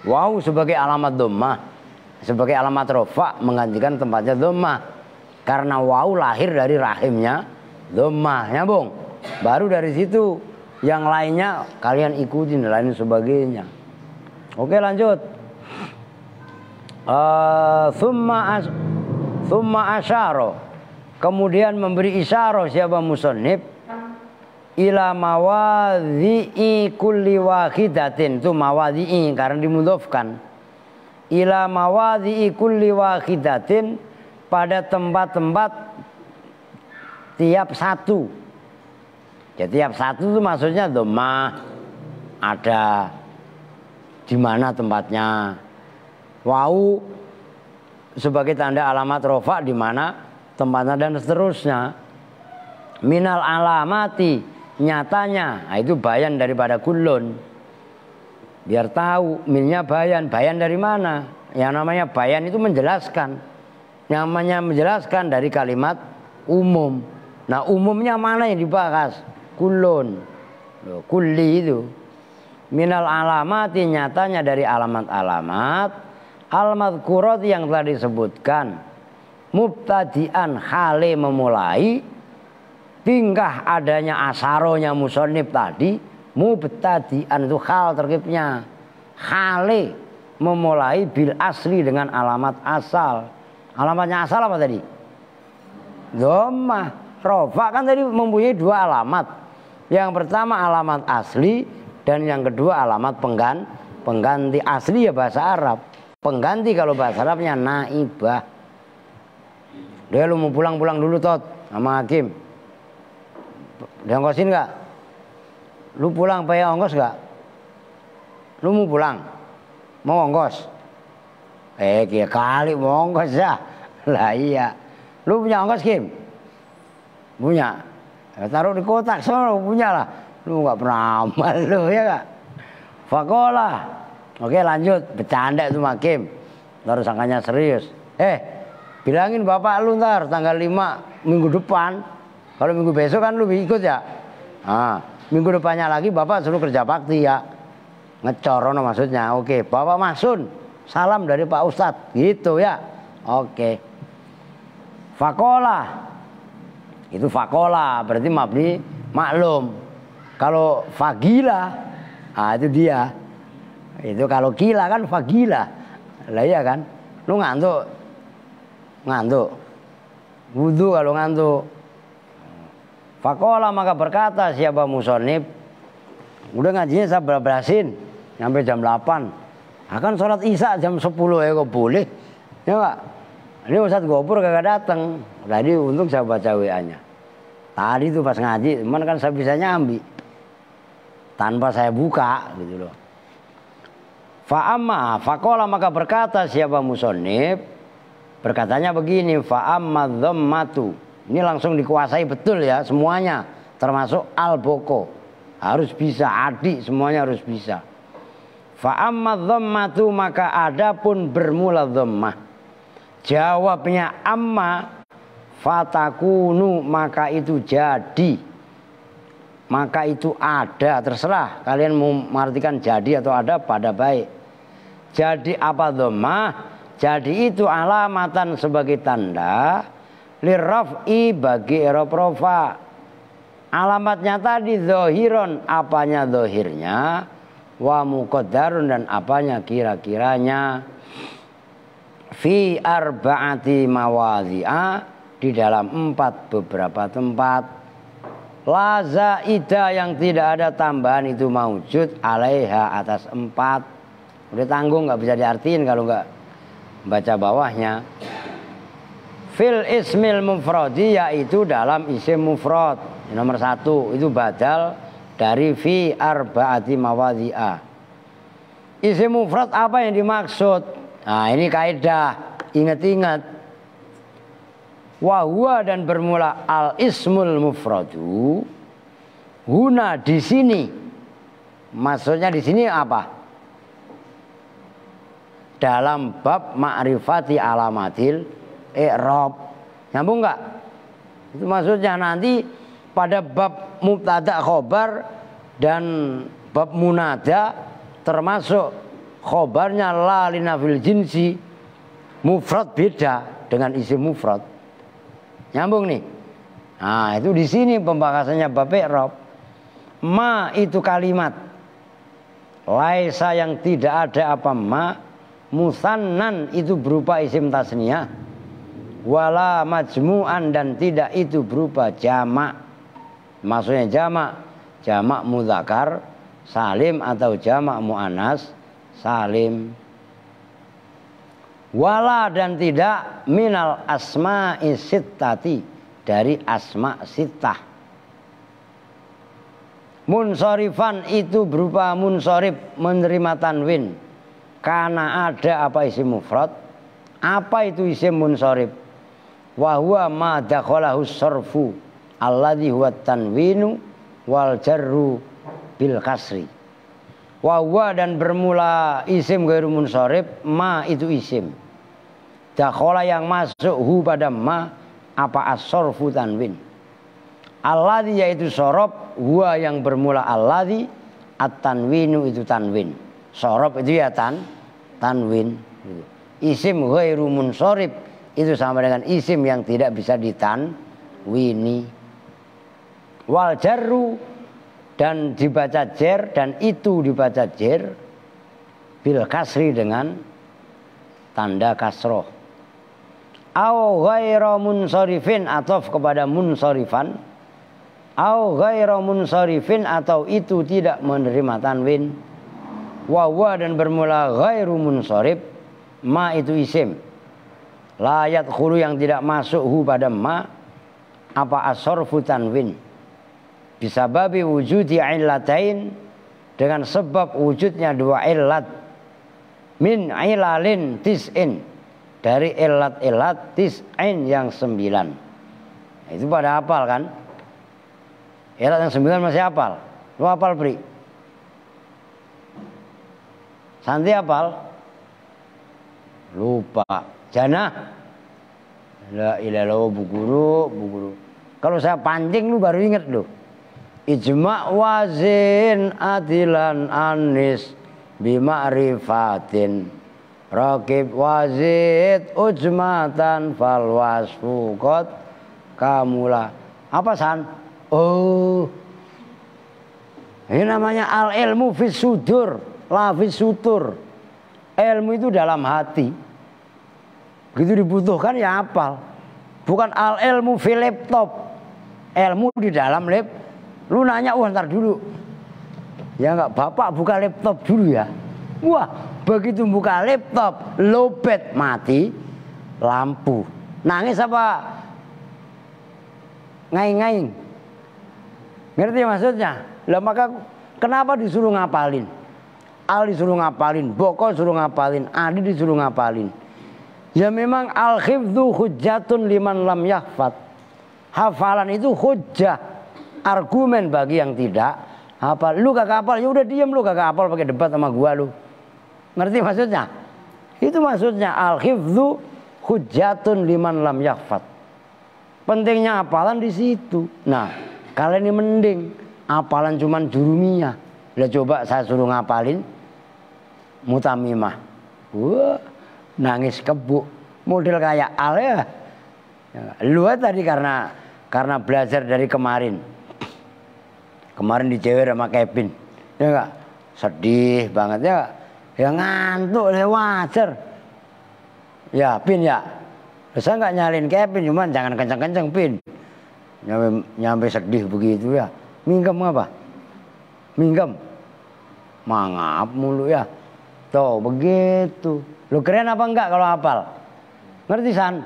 Wau sebagai alamat dhammah, sebagai alamat rofa menggantikan tempatnya dhammah. Karena wau lahir dari rahimnya dhammah. Nyambung? Baru dari situ yang lainnya kalian ikutin dan lain sebagainya. Oke lanjut. Thumma asyara, kemudian memberi isyarah siapa musannif ila mawadhi'i kulli wahidatin. Itu mawadhi'i karena dimudhofkan. Ila mawadhi'i kulli wahidatin, pada tempat-tempat tiap satu. Jadi tiap satu itu maksudnya dhammah ada di mana tempatnya. Wau sebagai tanda alamat rofa di mana tempatnya dan seterusnya. Minal alamati, nyatanya. Nah, itu bayan daripada kulun. Biar tahu minnya bayan. Bayan dari mana? Yang namanya bayan itu menjelaskan. Namanya menjelaskan dari kalimat umum. Nah umumnya mana yang dibahas? Kulun. Kulli itu. Minal alamati, nyatanya dari alamat-alamat. Al-madhkurat yang telah disebutkan. Mubtadi'an hale memulai. Tingkah adanya asaronya musannif tadi. Mubtadi'an itu hal terkibnya. Hale memulai bil asli dengan alamat asal. Alamatnya asal apa tadi? Dhammah. Rofa kan tadi mempunyai 2 alamat. Yang pertama alamat asli dan yang kedua alamat pengganti. Asli ya bahasa Arab. Pengganti kalau bahasa Arabnya naibah. Dia lu mau pulang dulu Tot sama Hakim. Diongkosin gak? Lu pulang payah ongkos gak? Lu mau pulang? Mau ongkos? Kira kali mau ongkos ya. Lah iya. Lu punya ongkos Kim? Punya. Ya, taruh di kotak sono punya lah. Lu gak pernah amal lu ya gak? Fakola. Oke lanjut. Bercanda itu Hakim. Terus sangkanya serius. Bilangin bapak lu ntar tanggal 5 minggu depan. Kalau minggu besok kan lu ikut ya. Nah, minggu depannya lagi bapak suruh kerja bakti ya. Ngecorono maksudnya. Oke, bapak Masun. Salam dari Pak Ustadz. Gitu ya. Oke. Fakola. Itu fakola. Berarti mabni maklum. Kalau fagila. Nah itu dia. Itu kalau gila kan fagila. Lah iya kan. Lu ngantuk. Wudu kalau ngantuk. Fakola maka berkata siapa musonib. Udah ngajinya saya berasin sampai jam 8. Akan sholat isya jam 10 ya kok boleh. Ya enggak? Ini Ustadz Gopur kagak datang. Tadi untung saya baca WA-nya. Tadi tuh pas ngaji, cuman kan saya bisa nyambi. Tanpa saya buka gitu loh. Fa'amma, fakola maka berkata siapa musonib. Berkatanya begini, fa'amma dhammatu. Ini langsung dikuasai betul ya semuanya. Termasuk al-boko. Harus bisa, adik semuanya harus bisa. Fa'amma dhammatu maka adapun bermula dhammah. Jawabnya amma fatakunu maka itu jadi. Maka itu ada, terserah kalian mau mengartikan jadi atau ada pada baik. Jadi apa dhammah? Jadi itu alamatan sebagai tanda lirraf'i bagi i'rab rafa. Alamatnya tadi dzahiron, apanya zahirnya, wa muqaddarun dan apanya kira-kiranya, fi arba'ati mawadhi'a di dalam 4 beberapa tempat. La zaida yang tidak ada tambahan itu maujud alaiha atas 4. Udah tanggung, nggak bisa diartiin kalau nggak baca bawahnya. Fil ismil mufradi yaitu dalam isim mufrad. Nomor 1 itu badal dari fi arba'ati mawadhi'a. Isim mufrad apa yang dimaksud? Nah ini kaidah, ingat-ingat. Wahwa dan bermula al ismul mufradu. Huna di sini. Maksudnya di sini apa? Dalam bab ma'rifati alamatil i'rab. Nyambung enggak? Itu maksudnya nanti pada bab mubtada khobar dan bab munada termasuk khobarnya la linafil jinsi mufrad beda dengan isim mufrad. Nyambung nih. Nah, itu di sini pembahasannya bab i'rab. Ma itu kalimat. Laisa yang tidak ada apa ma. Musannan itu berupa isim tasniyah. Wala majmu'an dan tidak itu berupa jamak. Maksudnya jamak, jamak mudzakkar salim atau jamak muannas salim. Wala dan tidak minal asma'i sittati dari asma sittah. Munsorifan itu berupa munsorif menerima tanwin. Karena ada apa isim mufrad. Apa itu isim munsorif? Wa huwa ma dakhalahu sarfu alladhi huwa tanwinu wal jarru bil kasri. Wa huwa dan bermula isim ghairu munsorif ma itu isim. Dakhala yang masuk hu pada ma apa as-sarfu tanwin. Alladhi yaitu sorob, huwa yang bermula alladhi, at-tanwinu itu tanwin. Sorob itu ya tanwin. Isim ghairu munsorif itu sama dengan isim yang tidak bisa ditanwini. Wal jarru dan dibaca jer dan itu dibaca jer bil kasri dengan tanda kasroh. Au ghairu munsorifin atof kepada munsorifan. Au ghairu munsorifin atau itu tidak menerima tanwin. Wa huwa dan bermula ghairu munsorif ma itu isim. La yadkhulu yang tidak masuk hu pada ma apa as-sarfu tanwin. Bisa babi wujudi illatain dengan sebab wujudnya 2 illat. Min ilalin tis'in dari illat tis'in yang 9. Nah, itu pada hafal kan? Illat yang 9 masih hafal. Lu hafal Pri? Santi hafal? Lupa. Jana? La ilaha bu guru. Kalau saya pancing lu baru inget lu. Ijma' wazin adilan anis bima'rifatin. Rakib wazid ujmatan fal wasfu qad kamula. Apa san? Oh. Ini namanya al ilmu fis sudur, la fis sutur. Ilmu itu dalam hati. Begitu dibutuhkan ya hafal. Bukan al ilmu fil laptop. Ilmu di dalam laptop. Lu nanya, wah ntar dulu. Ya enggak, bapak buka laptop dulu ya. Wah, begitu buka laptop, lobet mati lampu. Nangis apa? Ngaing-ngaing. Ngerti maksudnya? Lah maka kenapa disuruh ngapalin? Al disuruh ngapalin, Boko disuruh ngapalin, Adi disuruh ngapalin. Ya memang al-hifdzu hujjatun liman lam yahfad. Hafalan itu hujjah, argumen bagi yang tidak hafal. Lu kagak hafal, ya udah diam lu kagak hafal pakai debat sama gua lu. Ngerti maksudnya? Itu maksudnya al-hifdzu hujjatun liman lam yahfad. Pentingnya hafalan di situ. Nah, kalian ini mending hafalan cuman jurumiyah. Lah coba saya suruh ngapalin mutamimah. Wah, nangis kebuk. Model kayak al ya. Ya, lu tadi karena belajar dari kemarin. Kemarin dijewer sama Kevin. Ya enggak? Sedih banget ya. Ya ngantuk ya wajar. Ya, Pin ya. Saya nggak nyalin Kevin, cuman jangan kencang-kencang, Pin. Nyampe sedih begitu ya. Minggem apa? Minggem. Mangap mulu ya. Tuh begitu. Lu keren apa enggak kalau hafal? Ngerti San?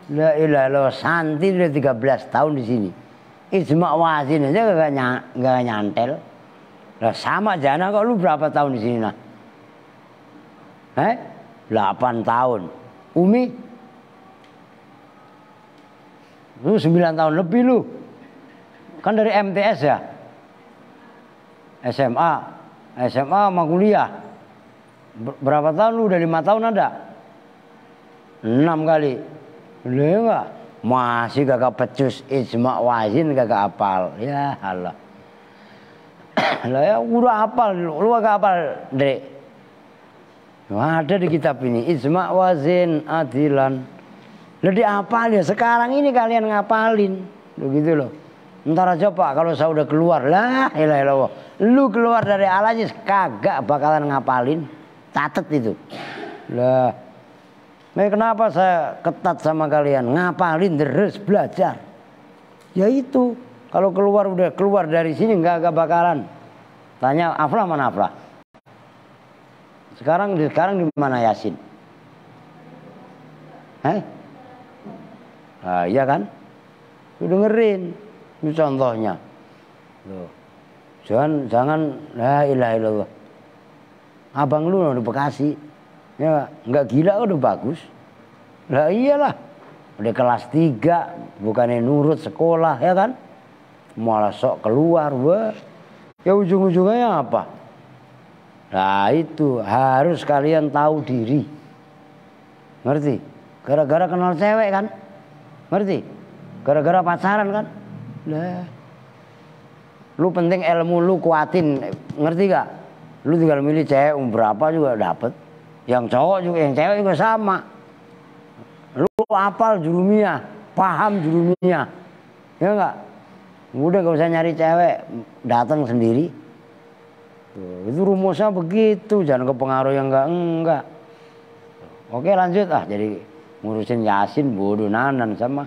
La ilaha illallah, Santi udah 13 tahun di sini. Ijma wazin aja gak nyantel. Lah sama Jana kok lu berapa tahun di sini nah? 8 tahun. Umi? Lu 9 tahun lebih lu. Kan dari MTS ya? SMA sama kuliah. Berapa tahun lu? Udah 5 tahun ada? 6 kali. Udah enggak? Masih kagak pecus ijma wazin kagak hafal. Ya Allah. Lah ya udah hafal, lu kagak hafal, Dek. Ada di kitab ini ijma wazin adilan. Lah dihafal ya, sekarang ini kalian ngapalin. Begitu loh. Ntar aja Pak kalau saya udah keluar. Lah ilaha illallah. Lu keluar dari Al-Aziz kagak bakalan ngapalin. Catet itu. Lah kenapa saya ketat sama kalian? Ngapalin terus belajar. Ya itu. Kalau udah keluar dari sini nggak bakalan. Tanya Afla mana Afla? Sekarang di mana Yasin? Nah, iya kan? Lu dengerin. Itu contohnya. Loh. Jangan la ilaha illallah. Abang lu di Bekasi. Ya enggak gila udah bagus. Lah iyalah. Udah kelas 3, bukannya nurut sekolah ya kan? Malah sok keluar, wah. Ya ujung-ujungnya apa? Nah itu harus kalian tahu diri. Ngerti? Gara-gara kenal cewek kan? Ngerti? Gara-gara pacaran kan? Lah. Lu penting ilmu lu kuatin, ngerti gak? Lu tinggal milih cewek berapa juga dapet. Yang cowok juga, yang cewek juga sama. Lu hafal jurumiyah, paham jurumiyah. Ya enggak? Udah gak usah nyari cewek, datang sendiri. Tuh, itu rumusnya begitu, jangan kepengaruh yang enggak. Oke lanjut jadi ngurusin Yasin bodoh nanan sama.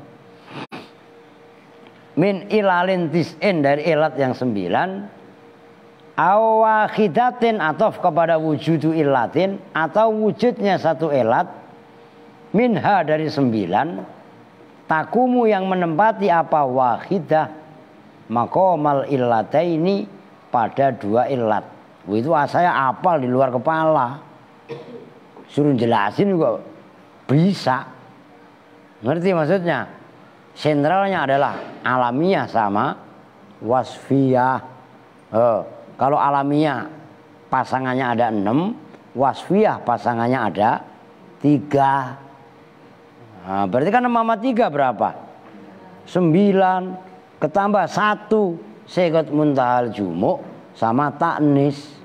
Min ilalin tis'in dari ilat yang 9. Awahidatin atau kepada wujudu ilatin atau wujudnya satu ilat. Minha dari 9. Takumu yang menempati apa wahidah maqamal illataini pada 2 ilat. Itu saya apal di luar kepala. Suruh jelasin juga bisa. Ngerti maksudnya? Sentralnya adalah alamiah sama wasfiyah. Kalau alamiah pasangannya ada 6, wasfiyah pasangannya ada 3. Nah, berarti kan 6 sama 3 berapa? 9 ketambah 1 sekot muntahal jumuk sama taknis.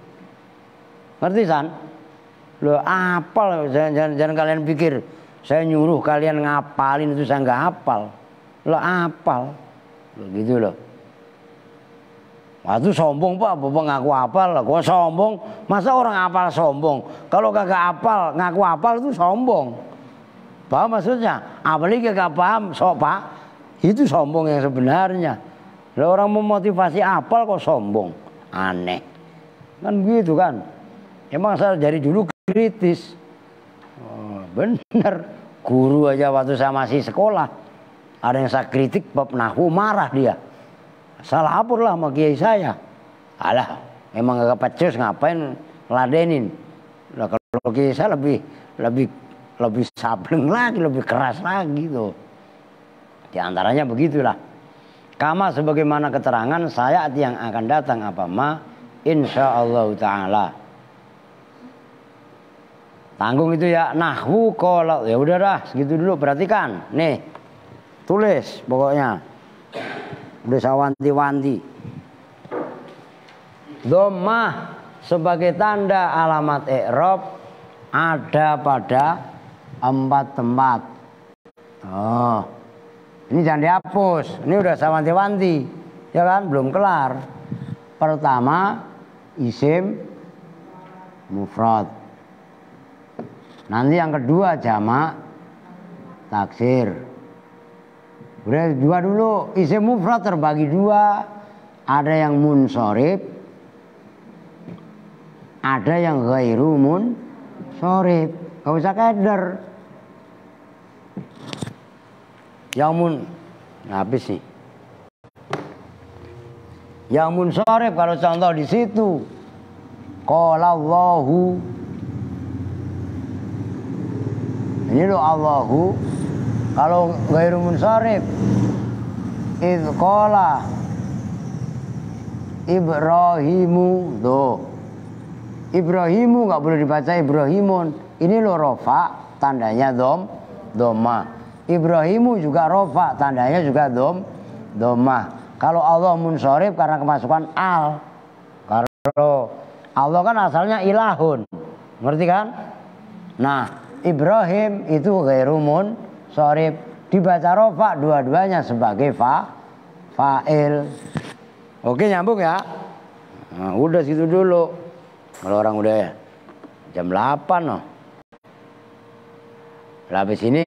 Ngerti San? Lo apal, jangan kalian pikir saya nyuruh kalian ngapalin itu saya nggak hafal. Lo apal. Begitu loh. Waktu sombong Pak, Bapak ngaku hafal lah. Kok sombong? Masa orang hafal sombong? Kalau kagak hafal, ngaku hafal itu sombong. Paham maksudnya? Apalagi kagak paham, Pak. Itu sombong yang sebenarnya. Lah orang memotivasi hafal kok sombong? Aneh. Kan begitu kan? Emang saya dari dulu kritis. Oh, bener. Guru aja waktu saya masih sekolah. Ada yang saya kritik bab nahwu marah dia. Salah lapor lah sama kiai saya. Alah, emang gak pecus ngapain ladenin. Lah kalau kiai saya lebih sableng lagi, lebih keras lagi tuh. Di antaranya begitulah. Kama sebagaimana keterangan saya yang akan datang apa ma insyaallah taala. Tanggung itu ya nahwu qala. Ya udah dah, segitu dulu perhatikan. Nih. Tulis pokoknya. Udah saya wanti-wanti. Dhammah sebagai tanda alamat i'rab ada pada 4 tempat. Oh, Ini jangan dihapus. Ini udah saya wanti-wanti. Ya kan? Belum kelar. Pertama isim mufrad. Nanti yang kedua jamak taksir. Udah dua dulu. Isim mufrad terbagi dua. Ada yang munsorib, ada yang ghairu munsorib. Gak usah keder. Yang habis nih. Yang munsorib kalau contoh di situ. Qala Allahu. Ini loh Allahu. Kalau ghairu munsorib. Idz qala Ibrahimu. Tuh. Ibrahimu nggak boleh dibaca Ibrahimun. Ini lo rofa, tandanya doma. Ibrahimu juga rofa, tandanya juga doma. Kalau Allah munsorib karena kemasukan al. Kalau Allah kan asalnya ilahun, ngerti kan? Nah, Ibrahim itu ghairu munsorib, dibaca rofa dua-duanya sebagai fa'il. Oke, nyambung ya? Nah, udah situ dulu. Kalau orang udah jam 8 loh. Habis ini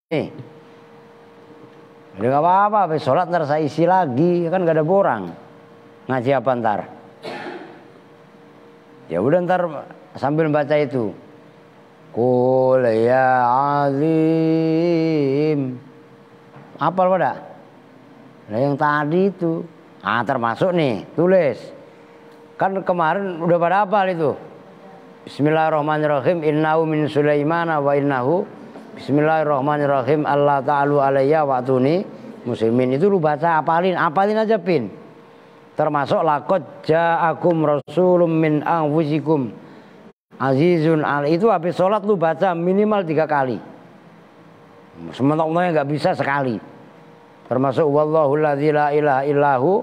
udah gak apa-apa, habis sholat ntar saya isi lagi. Kan gak ada borang. Ngaji apa ntar? Ya udah ntar sambil baca itu. Qul ya azim. Apal pada? Nah yang tadi itu. Ah termasuk nih, tulis. Kan kemarin udah pada hafal itu. Bismillahirrahmanirrahim. Innahu min Sulaimana wa innahu. Bismillahirrahmanirrahim. Allah ta'alu alayya wa'tuni muslimin. Itu lu baca, apalin aja pin. Termasuk laqad ja'akum rasulun min anfusikum azizun al. Itu habis sholat lu baca minimal 3 kali. Sementok-mentoknya nggak bisa sekali. Termasuk wallahu la ilaha illahu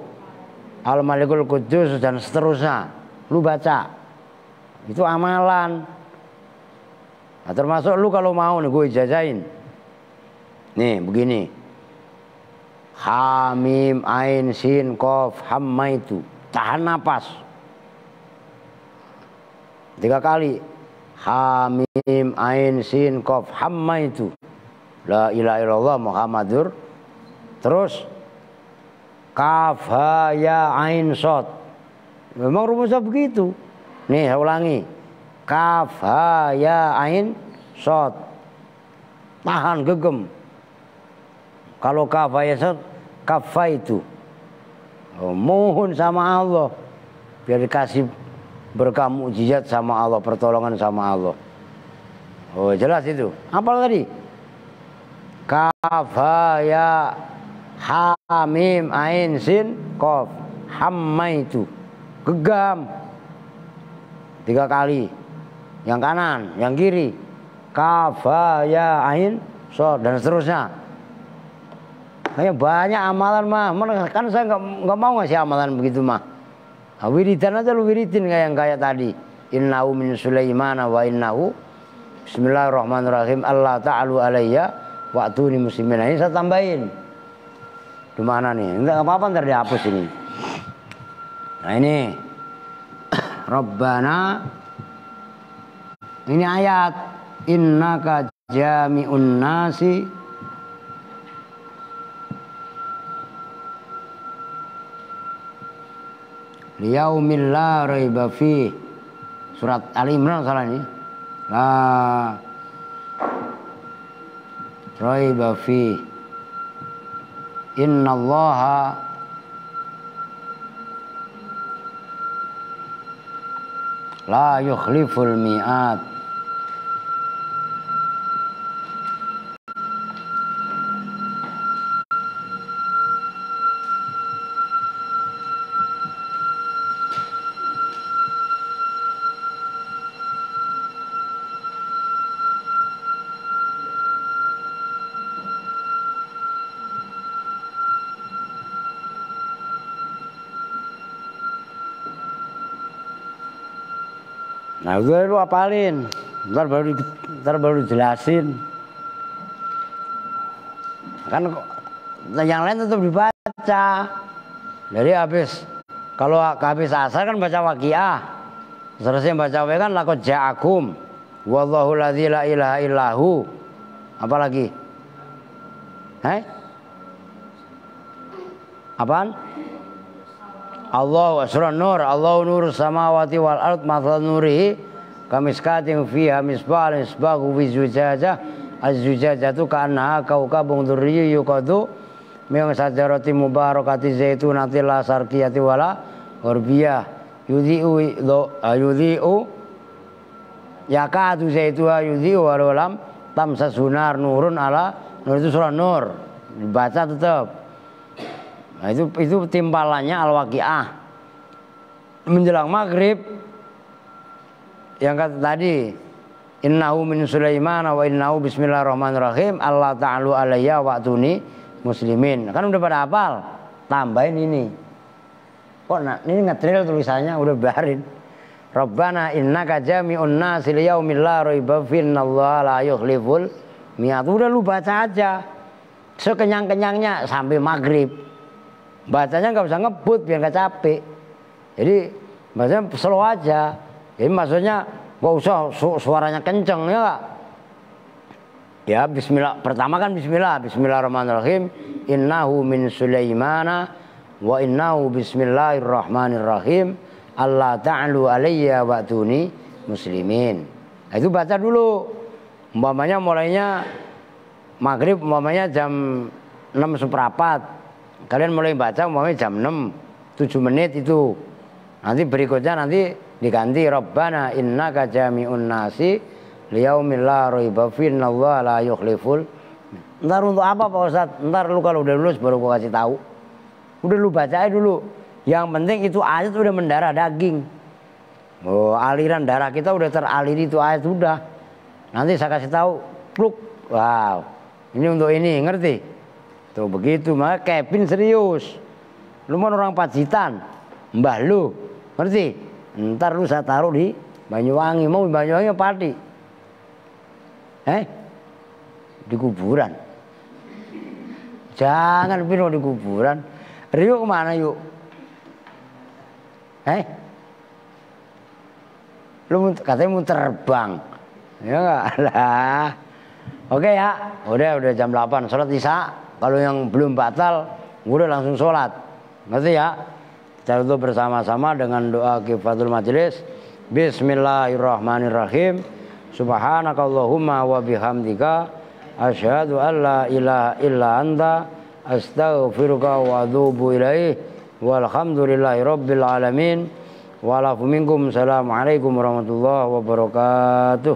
al malikul qudus dan seterusnya. Lu baca. Itu amalan. Nah, termasuk lu kalau mau nih gue ijazahin. Nih begini. Hamim ain sin qaf hammaitu. Tahan napas 3 kali. Hamim ain sin qaf hammaitu. La ilaha illallah Muhammadur. Terus kaf ha ya ain shad. Memang rumusnya begitu. Nih saya ulangi. Kaf ha ya ain shad. Tahan gegem. Kalau kaf ha ya shad, kafaitu. Oh, mohon sama Allah biar dikasih berkah mukjizat sama Allah, pertolongan sama Allah. Oh, jelas itu. Apa tadi? Kaf ha ya hamim ain sin qaf hammaitu. Gegam 3 kali. Yang kanan, yang kiri. Kaf ha ya ain shad dan seterusnya. Kayak banyak amalan mah. Kan saya nggak mau ngasih amalan begitu mah. Nah, wiridan aja lu wiridin kayak tadi. Innahu min Sulaimana wa innahu. Bismillahirrahmanirrahim. Allah ta'alu alayya wa'tuni muslimin. Ini saya tambahin. Di mana nih? Enggak apa-apa ntar dihapus ini. Nah ini Rabbana. Ini ayat innaka jami'un nasi liyaumil la raiba fi. Surat Ali Imran salah ini. La raiba fi. Innallaha la yukhliful mi'ad. Nah gue lu apalin, ntar baru jelasin. Kan yang lain tetap dibaca. Jadi kalau habis asar kan baca waqiah. Selesai baca waqiah kan laqad ja'akum wallahu la ilaha illahu. Apa lagi? Apaan? Allahu asrun nur, Allahu nurus samawati wal ard, mathal nurihi kamiskatin fiha misbah misbahu fi zujajah, az-zujajatu ka'annaha kaukabun durriyyu yuqadu min sajarati mubarakati zaitunati la sarqiyati wala ghurbiyah yudhi'u yakadu zaituha yudhi'u walau lam tamsasunar nurun ala nur. Itu surah Nur, dibaca tetap. Nah, itu timpalannya Al-Waqiah. Menjelang maghrib yang kata tadi, innahu min Sulaiman wa innahu bismillahirrahmanirrahim, Allah ta'alu alayya wa'tuni muslimin. Kan udah pada hafal, tambahin ini. Kok ini ngetril tulisannya, udah barin. Rabbana innaka jami'un nasi liyaumil la raiba fihi innallaha la yukhliful mi'ad. Udah lu baca aja sekenyang-kenyangnya sampai maghrib. Bacanya nggak usah ngebut biar nggak capek. Jadi bacanya slow aja. Jadi maksudnya nggak usah suaranya kenceng ya nggak? Ya Bismillah. Pertama kan Bismillah. Bismillahirrahmanirrahim. Innahu min Sulaimana wa innahu bismillahirrahmanirrahim. Allah ta'alu alayya wa'tuni muslimin. Nah, itu baca dulu. Umpamanya mulainya maghrib, umpamanya jam 6:15. Kalian mulai baca umpamanya jam 6, 7 menit itu. Nanti berikutnya nanti diganti Rabbana innaka jami'un nasi liyaumil la raiba fihi innallaha la yukhliful. Ntar untuk apa Pak Ustaz? Ntar lu kalau udah lulus baru gua kasih tahu. Udah lu baca aja dulu. Yang penting itu ayat udah mendarah daging. Oh, aliran darah kita udah teraliri itu ayat udah. Nanti saya kasih tahu, pluk. Wow. Ini untuk ini, ngerti? Tuh begitu, maka Kevin serius. Lu mau orang Pacitan, mbah lu, ngerti? Ntar lu saya taruh di Banyuwangi, mau Banyuwangi apa Pati? Di kuburan. Jangan pindah di kuburan. Rio kemana yuk? Lu katanya mau terbang. Ya enggak lah. Oke ya, udah jam 8 sholat isya. Kalau yang belum batal, udah langsung sholat. Ngerti ya? Kita tutup bersama-sama dengan doa kifatul majelis. Bismillahirrahmanirrahim. Subhanakallahumma wa bihamdika asyhadu an la ilaha illa anta astaghfiruka wa atubu ilaih. Walhamdulillahi rabbil alamin. Wa'alaikum warahmatullahi wabarakatuh.